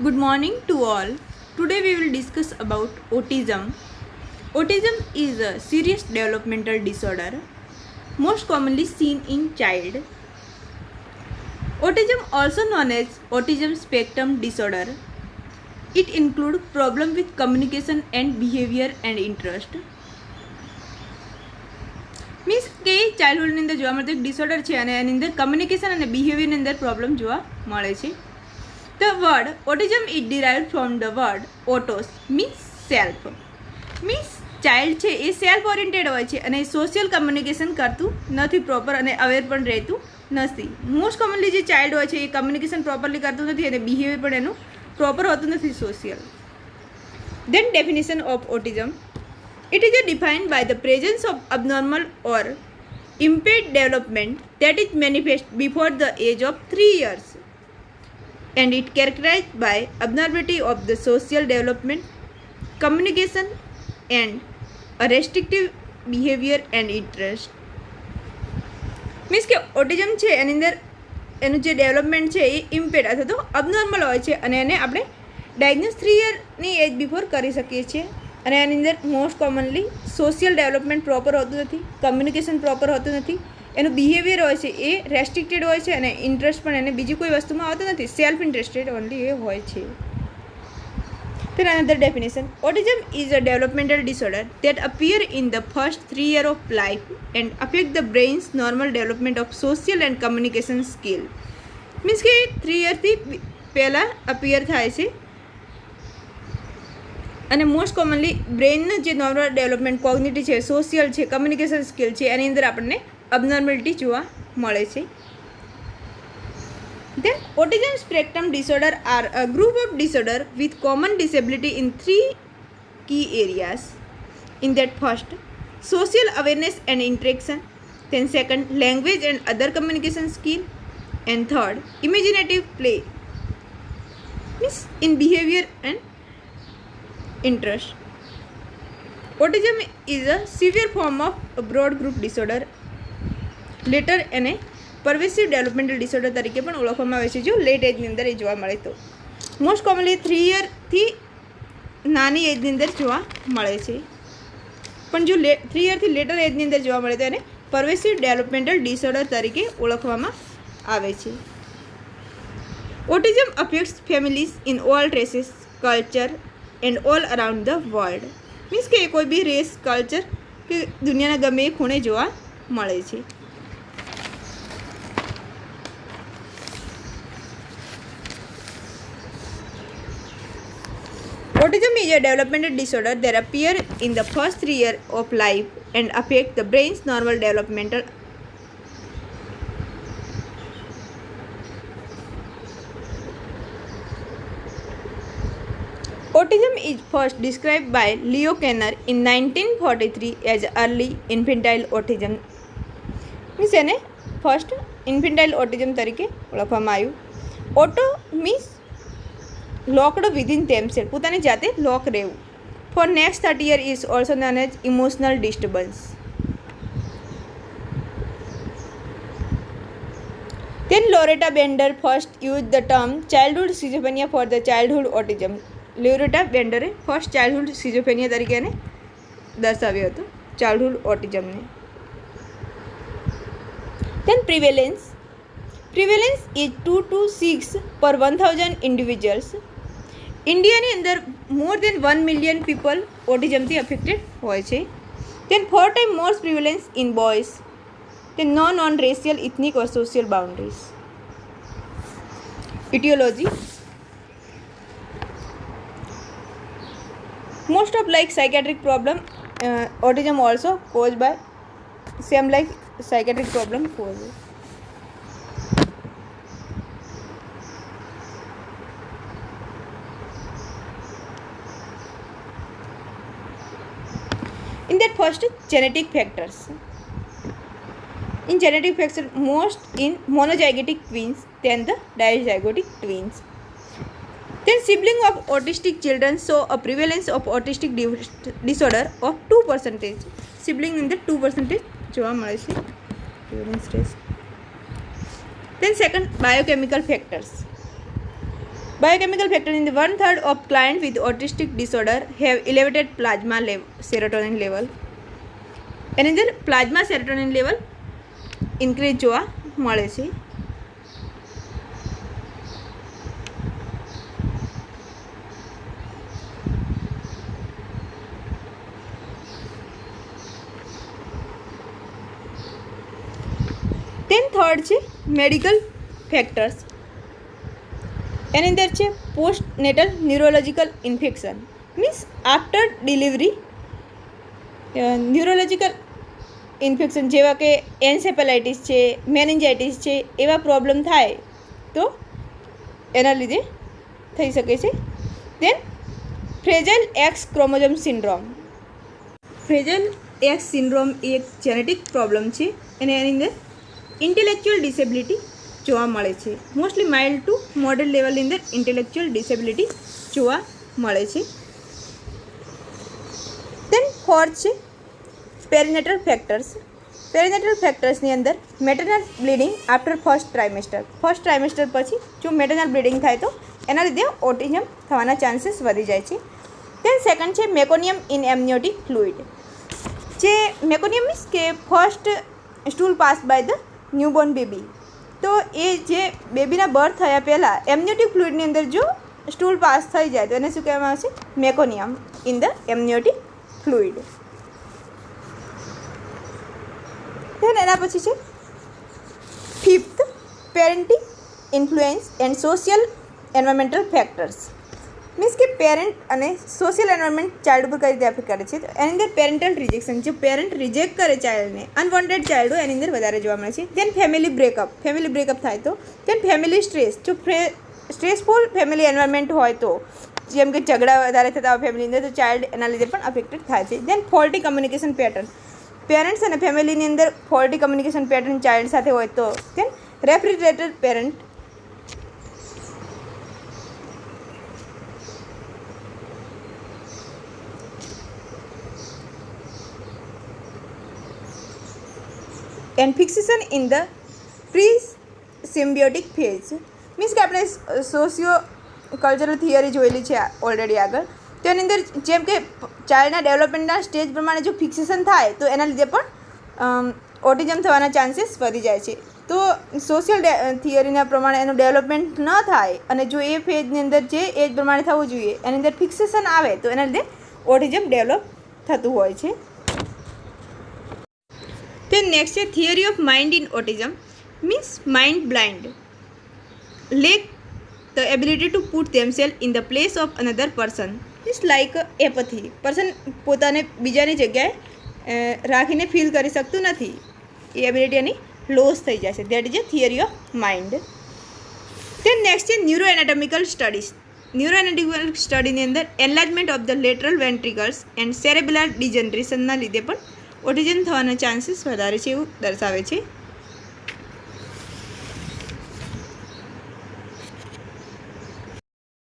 Good morning to all. Today we will discuss about autism. Autism is a serious developmental disorder most commonly seen in child. Autism, also known as autism spectrum disorder, it includes problem with communication and behavior and interest. Means કે ચાઇલ્ડહુડની અંદર જોવા મળતો એક disorder છે અને એની અંદર communication અને બિહેવિયરની અંદર પ્રોબ્લેમ જોવા મળે છે. The word autism is derived from the word autos means self. Means child છે એ સેલ્ફ ઓરિએન્ટેડ હોય છે અને સોશિયલ કમ્યુનિકેશન કરતું નથી પ્રોપર અને અવેર પણ રહેતું નથી. મોસ્ટ કોમનલી જે ચાઇલ્ડ હોય છે એ કમ્યુનિકેશન પ્રોપરલી કરતું નથી અને બિહેવિયર પણ એનું પ્રોપર હોતું નથી social. Then definition of autism. It is defined by the presence of abnormal or impaired development that is manifest before the age of 3 years, and it characterized by abnormality of the social development, communication, and a restrictive behavior and interest. Means કે autism છે એની અંદર એનું જે development છે એ impaired અથવા તો અબનોર્મલ હોય છે અને એને આપણે ડાયગ્નોસ 3 યરની એજ બિફોર કરી શકીએ છીએ અને એની અંદર most commonly social development proper હોતું નથી, કમ્યુનિકેશન પ્રોપર હોતું નથી, એનું બિહેવિયર હોય છે એ રેસ્ટ્રિક્ટેડ હોય છે અને ઇન્ટરેસ્ટ પણ એને બીજી કોઈ વસ્તુમાં આવતો નથી, સેલ્ફ ઇન્ટરેસ્ટેડ ઓનલી એ હોય છે. Then another definition. Autism is a developmental disorder that appear in the first 3 years of life and affect the brain's normal development of social and communication skill. Means કે 3 યરથી પહેલાં appear થાય છે અને most commonly બ્રેઇનનું જે normal development cognitive છે, social છે, communication skill છે એની અંદર આપણને અબનોર્મેલિટી જોવા મળે છે. Then autism spectrum disorder are a group of disorder with common disability in 3 key areas. In that first, social awareness and interaction. Then second, language and other communication skill. And third, imaginative play. Means in behavior and interest. Autism is a severe form of a broad group disorder. Later એને પરવેસિવ developmental disorder તરીકે પણ ઓળખવામાં આવે છે જો late એજની અંદર એ જોવા મળે તો. મોસ્ટ કોમનલી 3 યરથી નાની એજની અંદર જોવા મળે છે પણ જો 3 યરથી લેટર એજની અંદર જોવા મળે તો એને પરવેસિવ ડેવલપમેન્ટલ ડિસઓર્ડર તરીકે ઓળખવામાં આવે છે. Autism affects families in all races, culture and all around the world. Means કે કોઈ બી રેસ, કલ્ચર કે દુનિયાના ગમે એ ખૂણે જોવા મળે છે. Autism is a developmental disorder that appear in the first 3 years of life and affect the brain's normal developmental. Autism is first described by Leo Kanner in 1943 as early infantile autism. Means એને first infantile autism તરીકે ઓળખવામાં આવ્યું. Auto means locked within themselves, પોતાની જાતે lock રહેવું. For next 30 years is also known as emotional disturbance. Then Loretta Bender first used the term childhood schizophrenia for the childhood autism. Loretta બેન્ડરે first childhood schizophrenia તરીકે એને દર્શાવ્યો હતો childhood ઓટિઝમને. Then prevalence is 2 to 6 per 1000 individuals. ઇન્ડિયાની અંદર મોર દેન 1 million people ઓટિઝમથી affected હોય છે. Then 4 times more prevalence in boys. Then no known racial, ethnic or social boundaries. Etiology. Most of like psychiatric problem, autism also caused by same like psychiatric problem caused. In that first, genetic factors. In genetic factors, most in monozygotic twins than the dizygotic twins. Then sibling of autistic children show a prevalence of autistic disorder of 2%. Sibling in the 2% જોવા મળે છે prevalence rate. Then second, biochemical factors. Biochemical factor in the 1/3 of clients with autistic disorder have elevated plasma serotonin level. એની અંદર plasma serotonin level increase જોવા મળે છે. તેન third છે medical factors. એની અંદર છે post natal neurological infection, means after delivery neurological infection જેવા કે એન્સેફેલાઇટિસ છે, મેનિન્જાઇટિસ છે, એવા પ્રોબ્લેમ થાય તો એના લીધે થઈ શકે છે. Then fragile X chromosome syndrome. Fragile X syndrome એ એક જેનેટિક પ્રોબ્લેમ છે અને એની અંદર ઇન્ટેલેક્ચ્યુઅલ ડિસેબિલિટી જોવા મળે છે. મોસ્ટલી માઇલ્ડ ટુ મોડરેટ લેવલની અંદર ઇન્ટેલેક્ચ્યુઅલ ડિસેબિલિટી જોવા મળે છે. દેન ફોર્થ છે પેરીનેટલ ફેક્ટર્સ. પેરીનેટલ ફેક્ટર્સની અંદર maternal bleeding after first trimester પછી જો મેટરનલ બ્લીડિંગ થાય તો એના લીધે ઓટિઝમ થવાના ચાન્સીસ વધી જાય છે. દેન સેકન્ડ છે મેકોનિયમ ઇન એમનિયોટિક ફ્લુઇડ. જે મેકોનિયમ મીન્સ કે first stool pass by the newborn baby. તો એ જે બેબીના બર્થ થયા પહેલાં એમનિયોટિક ફ્લુઇડની અંદર જો સ્ટૂલ પાસ થઈ જાય તો એને શું કહેવામાં આવશે? મેકોનિયમ ઇન ધ એમનિયોટિક ફ્લુઇડ. then એના પછી છે fifth parenting influence and social environmental factors. Means કે પેરેન્ટ અને સોશિયલ એન્વાયરમેન્ટ ચાઇલ્ડ ઉપર કઈ રીતે એફેક્ટ કરે છે. તો એની અંદર પેરેન્ટલ રિજેક્શન, જો પેરેન્ટ રિજેક્ટ કરે ચાઇલ્ડને, અનવોન્ટેડ ચાઇલ્ડ હોય એની અંદર વધારે જોવા મળે છે. દેન ફેમિલી બ્રેકઅપ થાય તો. દેન ફેમિલી સ્ટ્રેસ, જો સ્ટ્રેસફુલ ફેમિલી એન્વાયરમેન્ટ હોય તો, જેમ કે ઝઘડા વધારે થતા હોય ફેમિલી અંદર તો ચાઇલ્ડ એના લીધે પણ અફેક્ટેડ થાય છે. દેન ફોલ્ટી કમ્યુનિકેશન પેટર્ન. પેરેન્ટ્સ અને ફેમિલીની અંદર ફોલ્ટી કમ્યુનિકેશન પેટર્ન ચાઇલ્ડ સાથે હોય તો. Then refrigerator parent. And fixation in the pre symbiotic phase. Means કે આપણે સોશિયો કલ્ચરલ થિયરી જોયેલી છે ઓલરેડી આગળ. તો એની અંદર જેમ કે ચાઇલ્ડના ડેવલપમેન્ટના સ્ટેજ પ્રમાણે જો ફિક્સેશન થાય તો એના લીધે પણ ઓટિઝમ થવાના ચાન્સીસ વધી જાય છે. તો સોશિયલ થિયરીના પ્રમાણે એનું ડેવલપમેન્ટ ન થાય અને જો એ ફેઝની અંદર જે એજ પ્રમાણે થવું જોઈએ એની અંદર ફિક્સેશન આવે તો એના લીધે ઓટિઝમ ડેવલપ થતું હોય છે. તે નેક્સ્ટ છે theory of mind in autism. Means mind blind lack the ability to put themselves in the place of another person. Means like apathy. Person પોતાને બીજાની જગ્યાએ રાખીને ફીલ કરી શકતું નથી. એ એબિલિટી એની લોસ થઈ જાય છે. That is a theory of mind. Then next છે neuro anatomical studies. Neuro anatomical સ્ટડીની અંદર enlargement of the lateral ventricles and cerebral ડિજનરેશનના લીધે પણ ઓટિઝમ થવાના ચાન્સીસ વધારે છે એવું દર્શાવે છે.